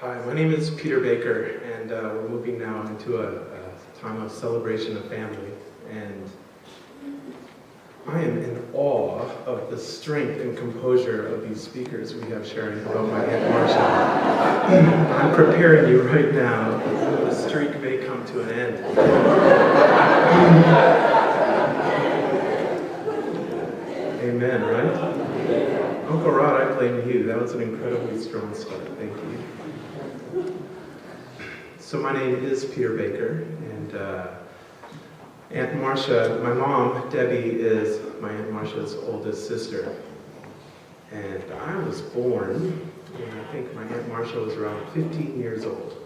Hi, my name is Peter Baker, and we're moving now into a time of celebration of family. And I am in awe of the strength and composure of these speakers we have sharing about my Aunt Marcia. I'm preparing you right now. The streak may come to an end. Amen, right? Uncle Rod, I blame you. That was an incredibly strong start. Thank you. So my name is Peter Baker, and Aunt Marcia, my mom, Debbie, is my Aunt Marcia's oldest sister. And I was born when I think my Aunt Marcia was around 15 years old.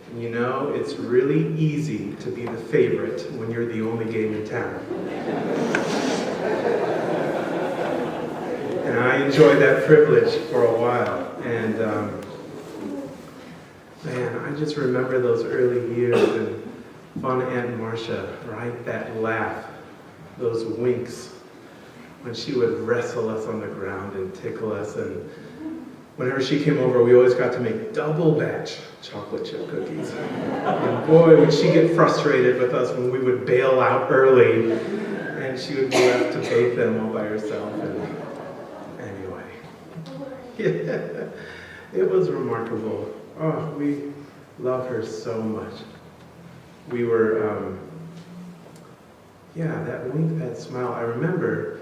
And you know, it's really easy to be the favorite when you're the only game in town. And I enjoyed that privilege for a while. And man, I just remember those early years and fun Aunt Marcia, right? That laugh, those winks, when she would wrestle us on the ground and tickle us. And whenever she came over, we always got to make double batch chocolate chip cookies. And boy, would she get frustrated with us when we would bail out early and she would be left to bake them all by herself. And anyway, yeah, it was remarkable. Oh, we love her so much. We were, that wink, that smile. I remember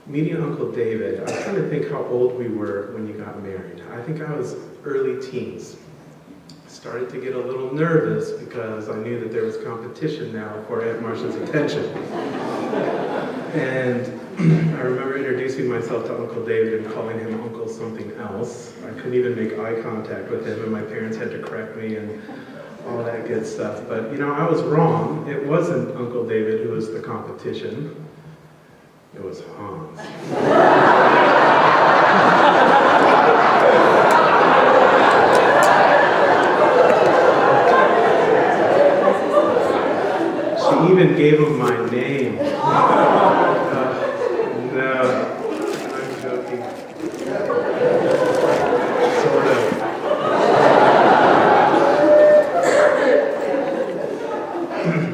meeting Uncle David. I was trying to think how old we were when you got married. I think I was early teens. I started to get a little nervous because I knew that there was competition now for Aunt Marcia's attention. And I remember introducing myself to Uncle David and calling him Uncle something else. I couldn't even make eye contact with him, and my parents had to correct me and all that good stuff. But, you know, I was wrong. It wasn't Uncle David who was the competition. It was Hans. She even gave him my name. No, I'm joking. Sort of.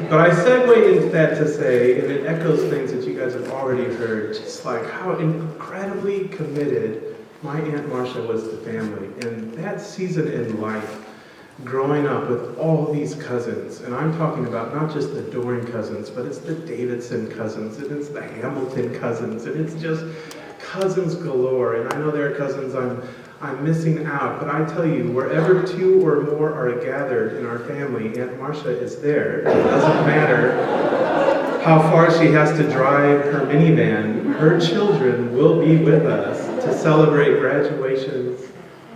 But I segue into that to say, and it echoes things that you guys have already heard, just like how incredibly committed my Aunt Marcia was to family. And that season in life, growing up with all these cousins, and I'm talking about not just the Doring cousins, but it's the Davidson cousins, and it's the Hamilton cousins, and it's just cousins galore. And I know there are cousins I'm missing out, but I tell you, wherever two or more are gathered in our family, Aunt Marcia is there. It doesn't matter how far she has to drive her minivan, her children will be with us to celebrate graduations,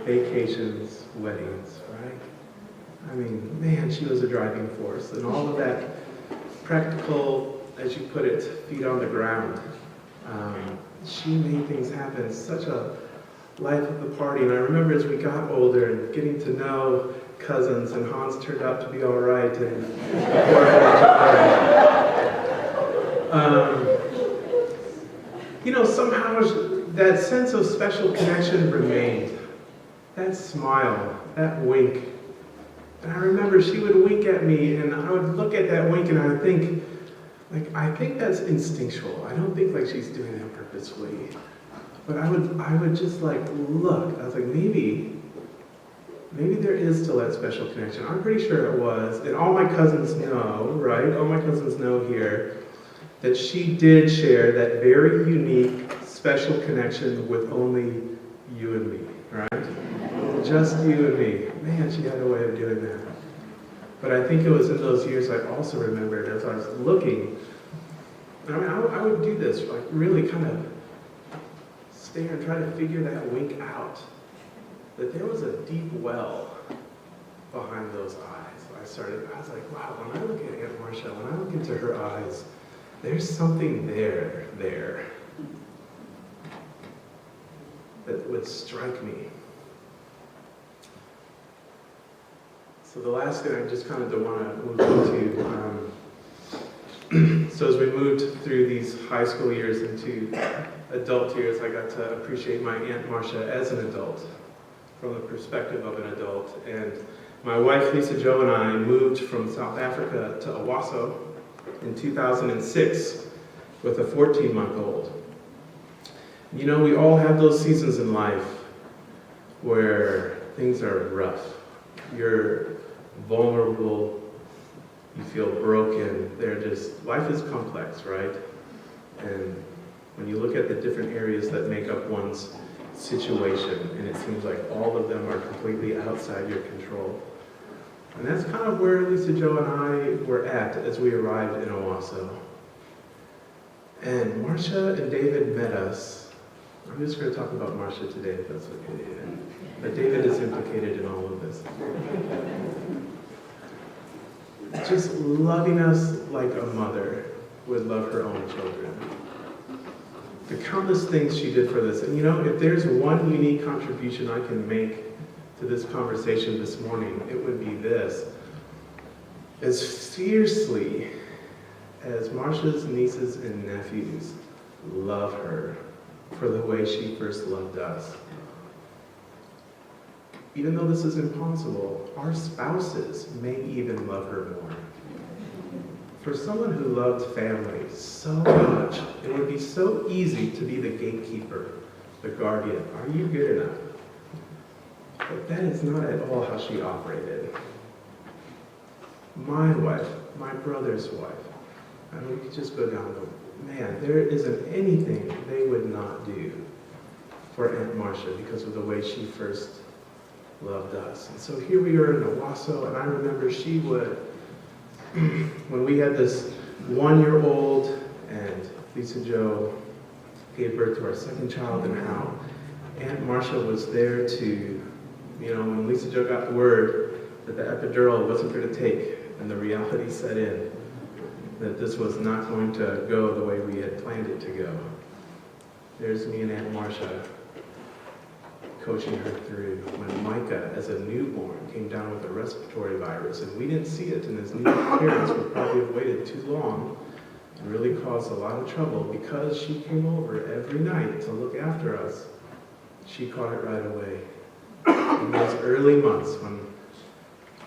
vacations, weddings, right? I mean, man, she was a driving force, and all of that practical, as you put it, feet on the ground. She made things happen, such a life of the party. And I remember as we got older and getting to know cousins, and Hans turned out to be all right, and you know, somehow that sense of special connection remained. That smile, that wink. And I remember she would wink at me, and I would look at that wink, and I would think, I think that's instinctual. I don't think like she's doing that purposefully. But I would just look. I was like, maybe there is still that special connection. I'm pretty sure it was. And all my cousins know, right? All my cousins know here that she did share that very unique, special connection with only you and me, right? Just you and me. Man, she had a way of doing that. But I think it was in those years I also remembered as I was looking. I mean, I would do this, really kind of stare and try to figure that wink out. That there was a deep well behind those eyes. I was like, wow, when I look at Aunt Marcia, when I look into her eyes, there's something there that would strike me. So the last thing I just kind of want to move into, so as we moved through these high school years into adult years, I got to appreciate my Aunt Marcia as an adult. from the perspective of an adult. And my wife, Lisa Jo, and I moved from South Africa to Owasso in 2006 with a 14-month-old. You know, we all have those seasons in life where things are rough. You're vulnerable, you feel broken. Life is complex, right? And when you look at the different areas that make up one's situation, and it seems like all of them are completely outside your control. And that's kind of where Lisa Jo and I were at as we arrived in Owasso. And Marcia and David met us. I'm just going to talk about Marcia today, if that's okay. But David is implicated in all of this. Just loving us like a mother would love her own children. The countless things she did for this. And you know, if there's one unique contribution I can make to this conversation this morning, it would be this. As fiercely as Marcia's nieces and nephews love her for the way she first loved us, even though this is impossible, our spouses may even love her more. For someone who loved family so much, it would be so easy to be the gatekeeper, the guardian. Are you good enough? But that is not at all how she operated. My wife, my brother's wife, and we could just go down the man, there isn't anything they would not do for Aunt Marcia because of the way she first loved us. And so here we are in Owasso, and I remember she would, when we had this 1-year-old and Lisa Jo gave birth to our second child, and how Aunt Marcia was there to, you know, when Lisa Jo got the word that the epidural wasn't going to take, and the reality set in that this was not going to go the way we had planned it to go. There's me and Aunt Marcia coaching her through when Micah, as a newborn, came down with a respiratory virus, and we didn't see it, and as new parents would probably have waited too long and really caused a lot of trouble. Because she came over every night to look after us, she caught it right away. In those early months when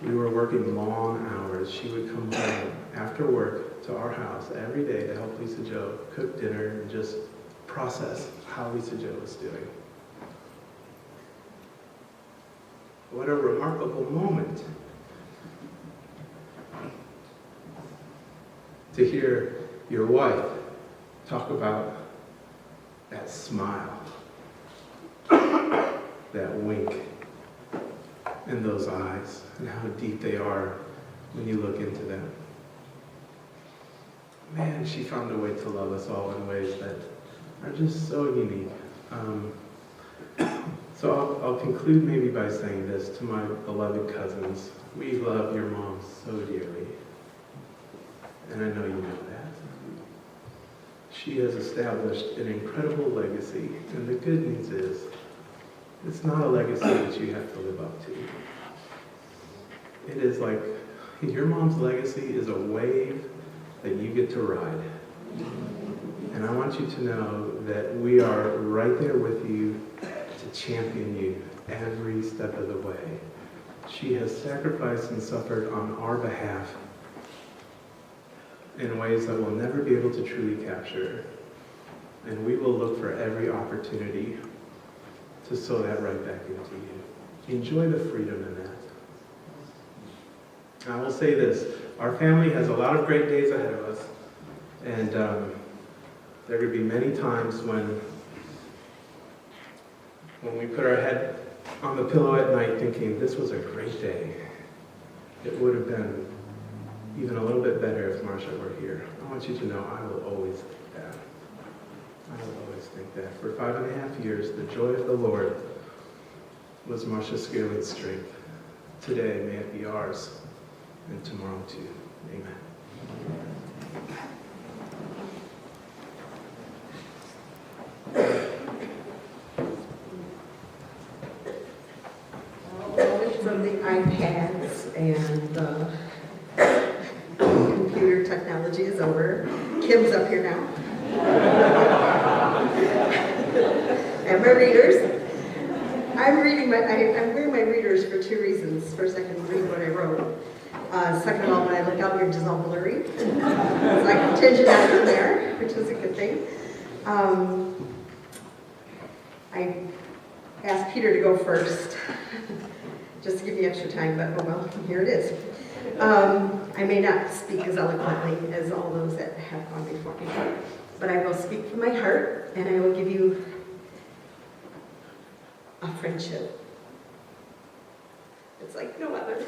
we were working long hours, she would come home after work to our house every day to help Lisa Jo cook dinner and just process how Lisa Jo was doing. What a remarkable moment to hear your wife talk about that smile, that wink, and those eyes, and how deep they are when you look into them. Man, she found a way to love us all in ways that are just so unique. So I'll conclude maybe by saying this to my beloved cousins. We love your mom so dearly, and I know you know that. She has established an incredible legacy, and the good news is, it's not a legacy that you have to live up to. It is like, your mom's legacy is a wave that you get to ride. And I want you to know that we are right there with you to champion you every step of the way. She has sacrificed and suffered on our behalf in ways that we'll never be able to truly capture. And we will look for every opportunity to sow that right back into you. Enjoy the freedom in that. I will say this, our family has a lot of great days ahead of us, and there are going to be many times when we put our head on the pillow at night thinking, this was a great day. It would have been even a little bit better if Marcia were here. I want you to know I will always think that. I will always think that. For 5.5 years, the joy of the Lord was Marcia Skjaerlund's strength. Today, may it be ours, and tomorrow too. Amen. From the iPads and computer technology is over. Kim's up here now. And my readers. I I'm wearing my readers for two reasons. First, I can read what I wrote. Second of all, when I look out, you're just all blurry. So I can tinge it out from there, which is a good thing. I asked Peter to go first, just to give me extra time, but oh well, here it is. I may not speak as eloquently as all those that have gone before me, but I will speak from my heart, and I will give you a friendship. It's like no other.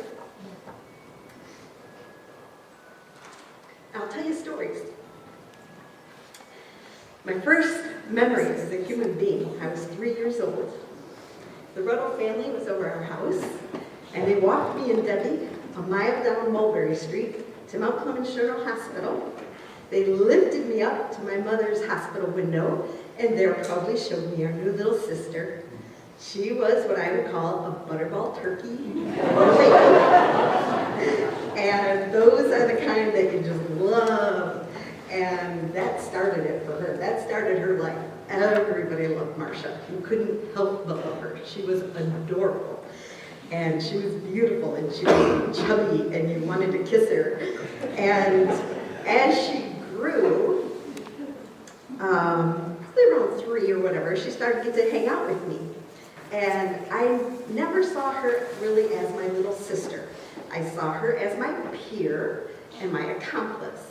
I'll tell you stories. My first memory as a human being, I was 3 years old. The Ruddle family was over our house, and they walked me and Debbie a mile down Mulberry Street to Mount Clemens General Hospital. They lifted me up to my mother's hospital window, and there proudly showed me our new little sister. She was what I would call a butterball turkey. And those are the kind that you just love. And that started it for her. That started her life. Everybody loved Marcia. You couldn't help but love her. She was adorable. And she was beautiful, and she was chubby, and you wanted to kiss her. And as she grew, probably around 3 or whatever, she started to get to hang out with me. And I never saw her really as my little sister. I saw her as my peer and my accomplice.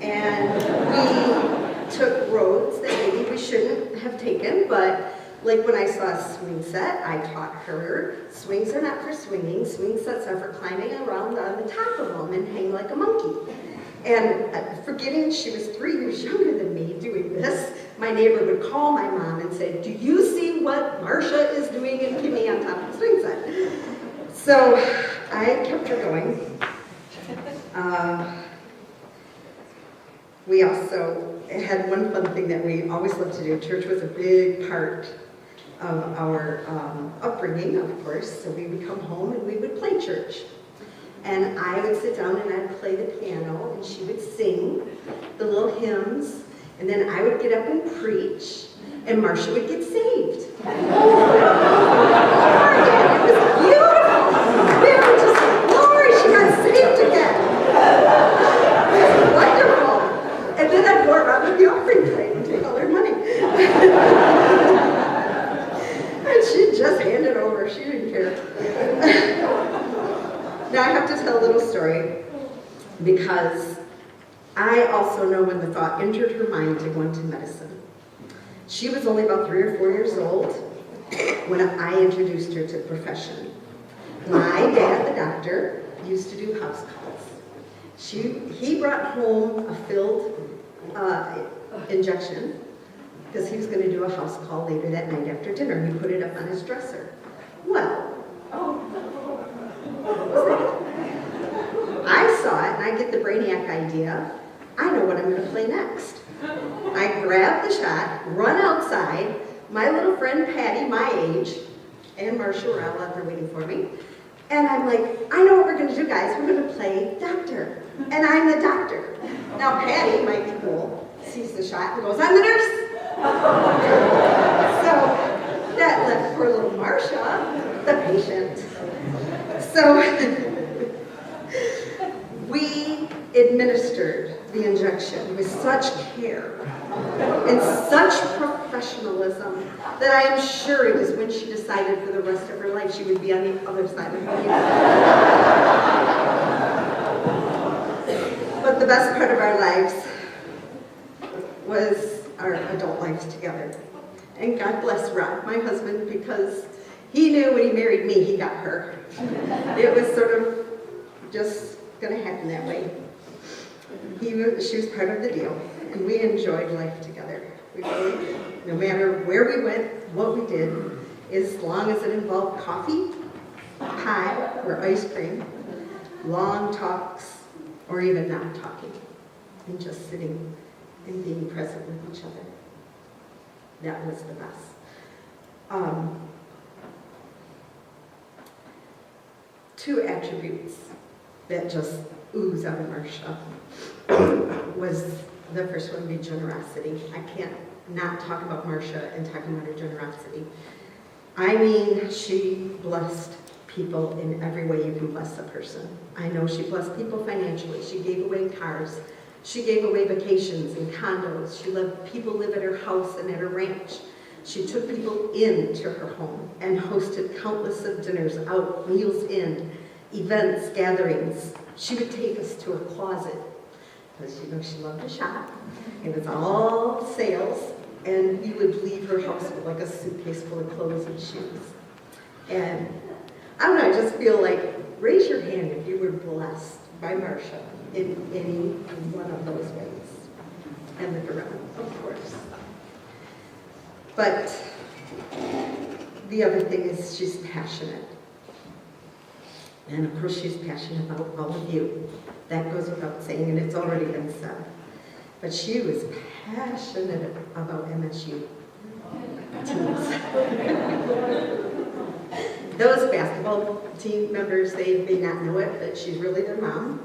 And we took roads that maybe we shouldn't have taken, but like when I saw a swing set, I taught her, swings are not for swinging, swing sets are for climbing around on the top of them and hang like a monkey. And forgetting she was 3 years younger than me doing this, my neighbor would call my mom and say, "Do you see what Marcia is doing?" and keep me on top of the swing set. So I kept her going. We also had one fun thing that we always loved to do. Church was a big part of our upbringing, of course. So we would come home and we would play church. And I would sit down and I'd play the piano, and she would sing the little hymns, and then I would get up and preach, and Marcia would get saved. It was beautiful. We were just like, "Glory, she got saved again." It was wonderful. And then I'd go around with the offering plate and take all their money. And she'd just hand it over. She didn't care. Now I have to tell a little story, because I also know when the thought entered her mind to go into medicine. She was only about 3 or 4 years old when I introduced her to the profession. My dad, the doctor, used to do house calls. He brought home a filled injection because he was going to do a house call later that night after dinner. He put it up on his dresser. Well, I saw it, and I get the brainiac idea. I know what I'm going to play next. I grab the shot, run outside. My little friend Patty, my age, and Marcia were out there waiting for me. And I'm like, I know what we're going to do, guys. We're going to play doctor. And I'm the doctor. Now Patty, my cool, sees the shot and goes, "I'm the nurse." So that left poor little Marcia, the patient. So we administered the injection with such care and such professionalism that I am sure it was when she decided for the rest of her life she would be on the other side of the table. But the best part of our lives was our adult lives together. And God bless Rob, my husband, because he knew when he married me, he got her. It was sort of just going to happen that way. She was part of the deal, and we enjoyed life together. We really did. No matter where we went, what we did, as long as it involved coffee, pie, or ice cream, long talks, or even not talking, and just sitting and being present with each other. That was the best. Two attributes that just ooze out of Marcia was, the first one would be generosity. I can't not talk about Marcia and talk about her generosity. I mean, she blessed people in every way you can bless a person. I know she blessed people financially. She gave away cars. She gave away vacations and condos. She let people live at her house and at her ranch. She took people into her home and hosted countless of dinners out, meals in, events, gatherings. She would take us to her closet because she loved to shop. It was all sales, and we would leave her house with like a suitcase full of clothes and shoes. And I don't know, I just feel like, raise your hand if you were blessed by Marcia in any one of those ways. And look around, of course. But the other thing is she's passionate. And of course she's passionate about all of you. That goes without saying, and it's already been said. But she was passionate about MSU teams. Those basketball team members, they may not know it, but she's really their mom.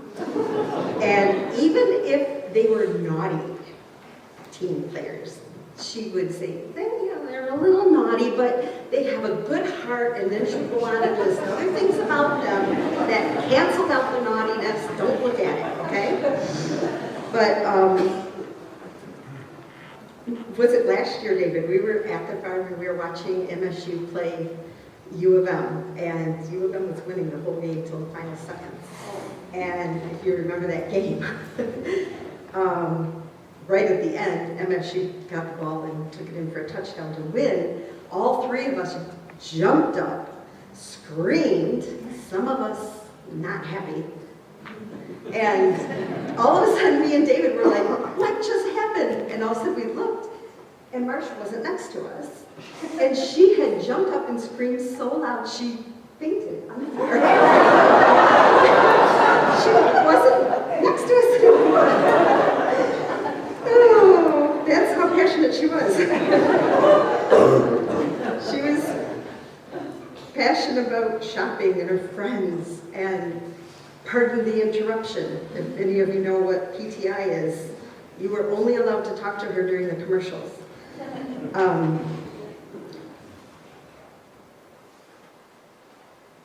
And even if they were naughty team players, she would say, they're a little naughty, but they have a good heart, and then she'd go on and list other things about them that canceled out the naughtiness. Don't look at it, okay? But was it last year, David? We were at the farm and we were watching MSU play U of M, and U of M was winning the whole game till the final seconds. And if you remember that game, right at the end, MSU got the ball and took it in for a touchdown to win. All three of us jumped up, screamed, some of us not happy. And all of a sudden, me and David were like, what just happened? And all of a sudden we looked, and Marcia wasn't next to us. And she had jumped up and screamed so loud, she fainted on the floor. She wasn't next to us anymore. Oh, that's how passionate she was. She was passionate about shopping and her friends, and pardon the interruption, if any of you know what PTI is, you were only allowed to talk to her during the commercials.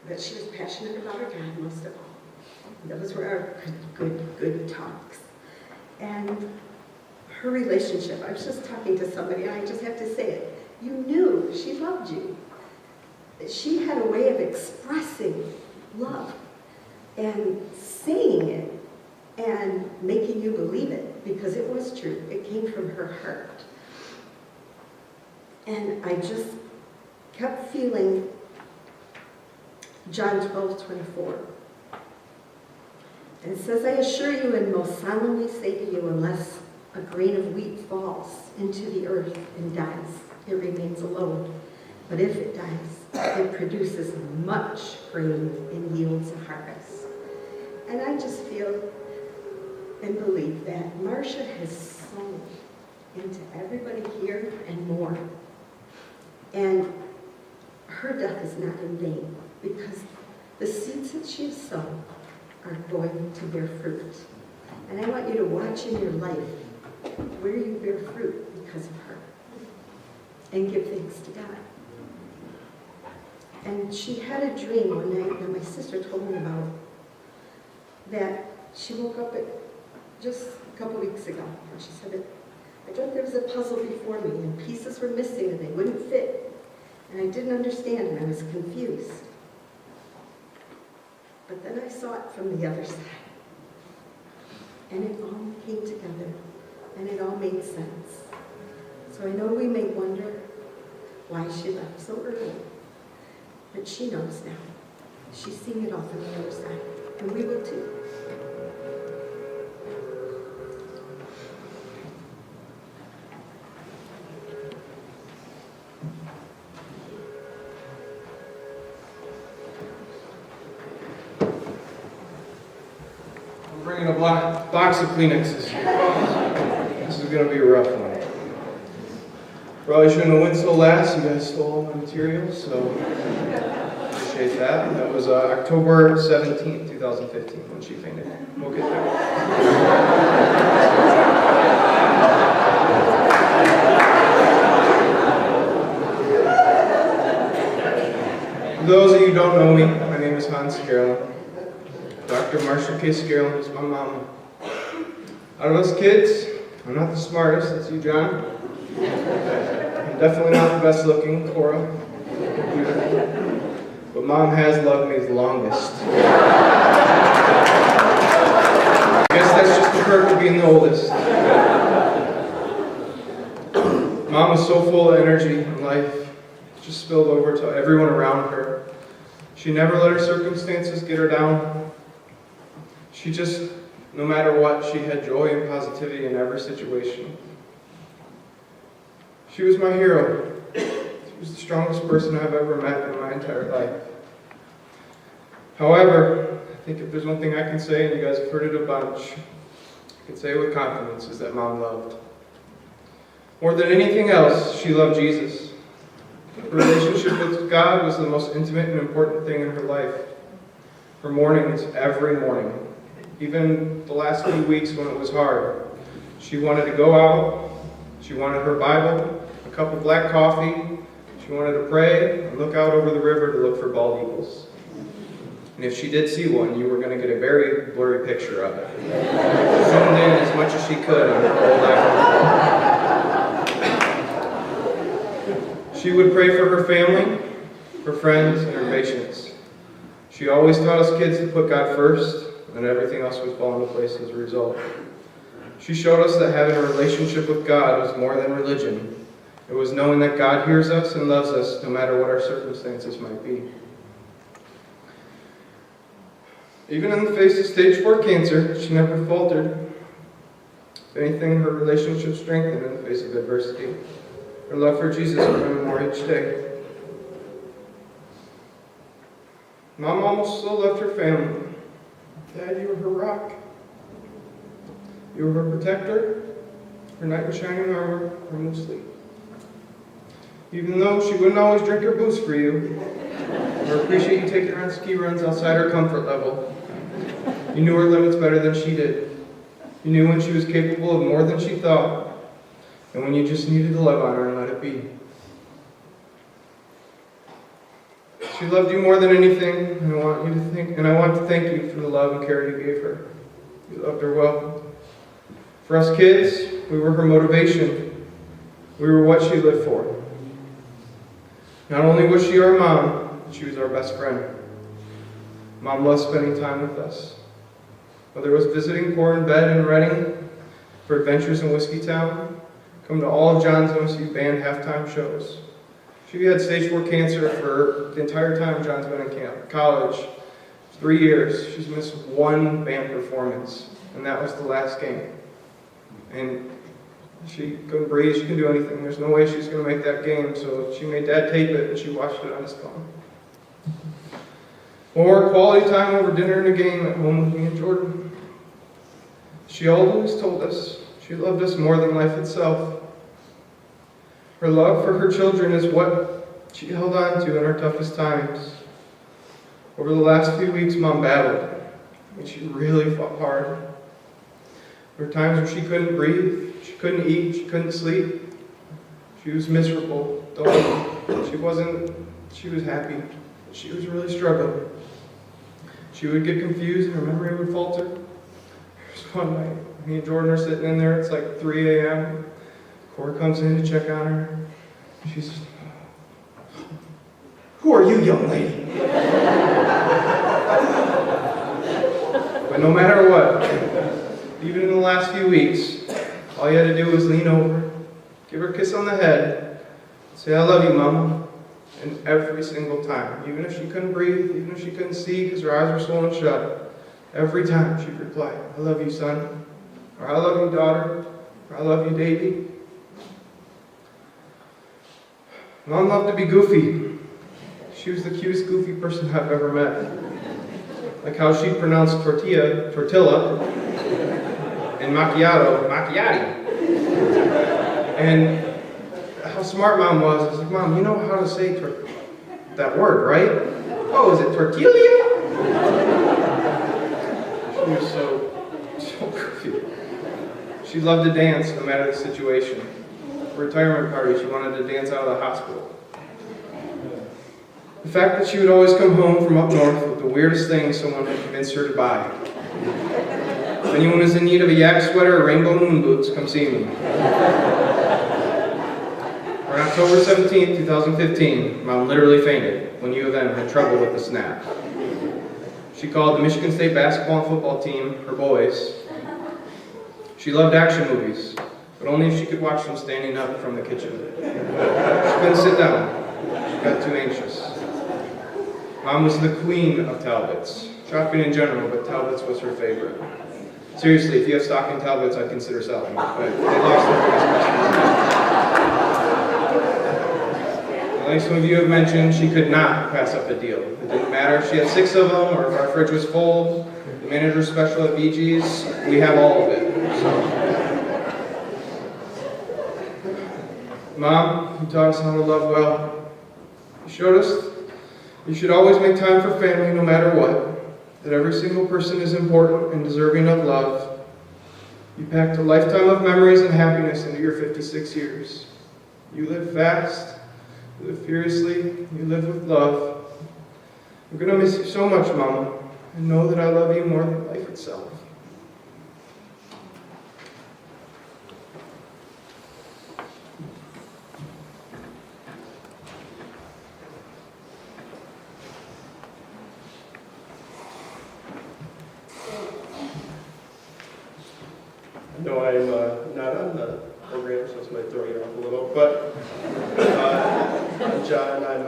But she was passionate about her God most of all. Those were our good talks. And her relationship, I was just talking to somebody, and I just have to say it. You knew she loved you. She had a way of expressing love and saying it and making you believe it, because it was true. It came from her heart. And I just kept feeling John 12:24. And it says, I assure you and most solemnly say to you, unless a grain of wheat falls into the earth and dies, it remains alone. But if it dies, it produces much grain and yields a harvest. And I just feel and believe that Marcia has sown into everybody here and more. And her death is not in vain, because the seeds that she has sown are going to bear fruit. And I want you to watch in your life where you bear fruit because of her, and give thanks to God. And she had a dream one night that my sister told me about, that she woke up at just a couple weeks ago, and she said that I dreamt there was a puzzle before me and pieces were missing and they wouldn't fit, and I didn't understand and I was confused. But then I saw it from the other side, and it all came together and it all made sense. So I know we may wonder why she left so early, but she knows now. She's seeing it all from the other side, and we will too. I'm bringing a box of Kleenexes here. This is going to be a rough one. Probably shouldn't have went so last. You guys stole all my materials, so appreciate that. That was October 17th, 2015 when she fainted. We'll get there. those of you who don't know me, my name is Marcia Skjaerlund. Dr. Marcia Kay Skjaerlund is my mama. Out of us kids, I'm not the smartest, that's you, John. I'm definitely not the best looking, Cora. But Mom has loved me the longest. I guess that's just the perk of being the oldest. Mom was so full of energy and life, it just spilled over to everyone around her. She never let her circumstances get her down. She just, no matter what, she had joy and positivity in every situation. She was my hero. She was the strongest person I've ever met in my entire life. However, I think if there's one thing I can say, and you guys have heard it a bunch, I can say it with confidence, is that Mom loved. More than anything else, she loved Jesus. Her relationship with God was the most intimate and important thing in her life. Her mornings, every morning, even the last few weeks when it was hard, she wanted to go out, she wanted her Bible, a cup of black coffee, she wanted to pray and look out over the river to look for bald eagles. And if she did see one, you were going to get a very blurry picture of it. Zoomed in as much as she could on her old iPhone. She would pray for her family, her friends, and her patients. She always taught us kids to put God first, and everything else would fall into place as a result. She showed us that having a relationship with God was more than religion. It was knowing that God hears us and loves us no matter what our circumstances might be. Even in the face of stage 4 cancer, she never faltered. If anything, her relationship strengthened in the face of adversity. Her love for Jesus grew more each day. Mom almost still left her family. Dad, you were her rock. You were her protector, her knight in shining armor, her moon sleep. Even though she wouldn't always drink her booze for you, or appreciate you taking her on ski runs outside her comfort level, you knew her limits better than she did. You knew when she was capable of more than she thought, and when you just needed to love on her and let it be. She loved you more than anything, and I want to thank you for the love and care you gave her. You loved her well. For us kids, we were her motivation. We were what she lived for. Not only was she our mom, but she was our best friend. Mom loved spending time with us. Whether it was visiting Cora in bed in Reading, for adventures in Whiskey Town, come to all of John's MSU band halftime shows. She had stage 4 cancer for the entire time John's been in college. 3 years. She's missed one band performance, and that was the last game. And she couldn't breathe, she couldn't do anything. There's no way she's going to make that game, so she made Dad tape it, and she watched it on his phone. Or quality time over dinner and a game at home with me and Jordan. She always told us she loved us more than life itself. Her love for her children is what she held on to in her toughest times. Over the last few weeks, Mom battled, and she really fought hard. There were times where she couldn't breathe, she couldn't eat, she couldn't sleep. She was miserable, though she was happy. She was really struggling. She would get confused and her memory would falter. There was one night, me and Jordan are sitting in there, it's like 3 a.m. Cora comes in to check on her. She says, "Who are you, young lady?" But no matter what, even in the last few weeks, all you had to do was lean over, give her a kiss on the head, say, "I love you, Mama." And every single time, even if she couldn't breathe, even if she couldn't see because her eyes were swollen shut, every time she'd reply, "I love you, son," or "I love you, daughter," or "I love you, Davy." Mom loved to be goofy. She was the cutest goofy person I've ever met. Like how she pronounced tortilla, and macchiato, macchiati. And how smart Mom was. I was like, "Mom, you know how to say that word, right? Oh, is it tortilla?" She was so goofy. She loved to dance no matter the situation. Retirement party, she wanted to dance out of the hospital. The fact that she would always come home from up north with the weirdest thing someone had convinced her to buy. If anyone is in need of a yak sweater or rainbow moon boots, come see me. On October 17, 2015, Mom literally fainted when U of M had trouble with the snap. She called the Michigan State basketball and football team her boys. She loved action movies, but only if she could watch them standing up from the kitchen. She couldn't sit down. She got too anxious. Mom was the queen of Talbots. Shopping in general, but Talbots was her favorite. Seriously, if you have stock in Talbots, I'd consider selling. But they lost their biggest customer. Like some of you have mentioned, she could not pass up a deal. It didn't matter if she had 6 of them or if our fridge was full. The manager special at BG's, we have all of it. So. Mom, you taught us how to love well. You showed us you should always make time for family no matter what, that every single person is important and deserving of love. You packed a lifetime of memories and happiness into your 56 years. You live fast, you live furiously, you live with love. I'm going to miss you so much, Mama, and know that I love you more than life itself. No, I'm not on the program, so this might throw you off a little, but I'm John, I'm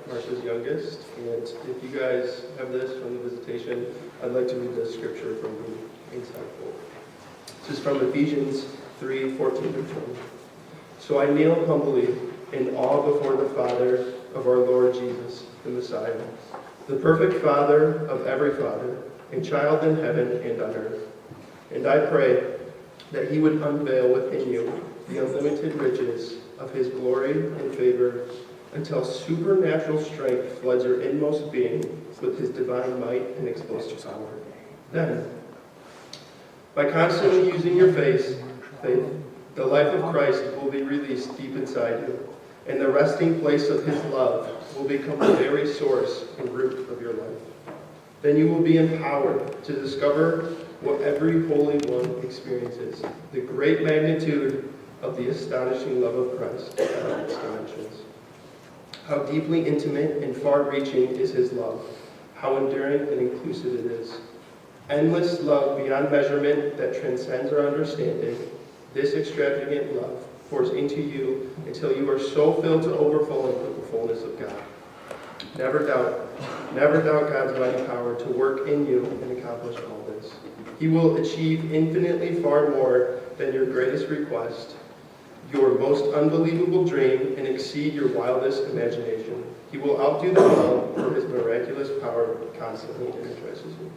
Marcia's youngest, and if you guys have this from the visitation, I'd like to read the scripture from the inside quote. This is from Ephesians 3:14-20. So I kneel humbly in awe before the Father of our Lord Jesus, the Messiah, the perfect Father of every father, and child in heaven and on earth. And I pray that he would unveil within you the unlimited riches of his glory and favor until supernatural strength floods your inmost being with his divine might and explosive power. Then, by constantly using your faith, the life of Christ will be released deep inside you, and the resting place of his love will become the very source and root of your life. Then you will be empowered to discover what every Holy One experiences, the great magnitude of the astonishing love of Christ beyond its dimensions. How deeply intimate and far-reaching is his love, how enduring and inclusive it is. Endless love beyond measurement that transcends our understanding. This extravagant love pours into you until you are so filled to overflowing with the fullness of God. Never doubt God's mighty power to work in you and accomplish all this. He will achieve infinitely far more than your greatest request, your most unbelievable dream, and exceed your wildest imagination. He will outdo them all, for his miraculous power constantly energizes you.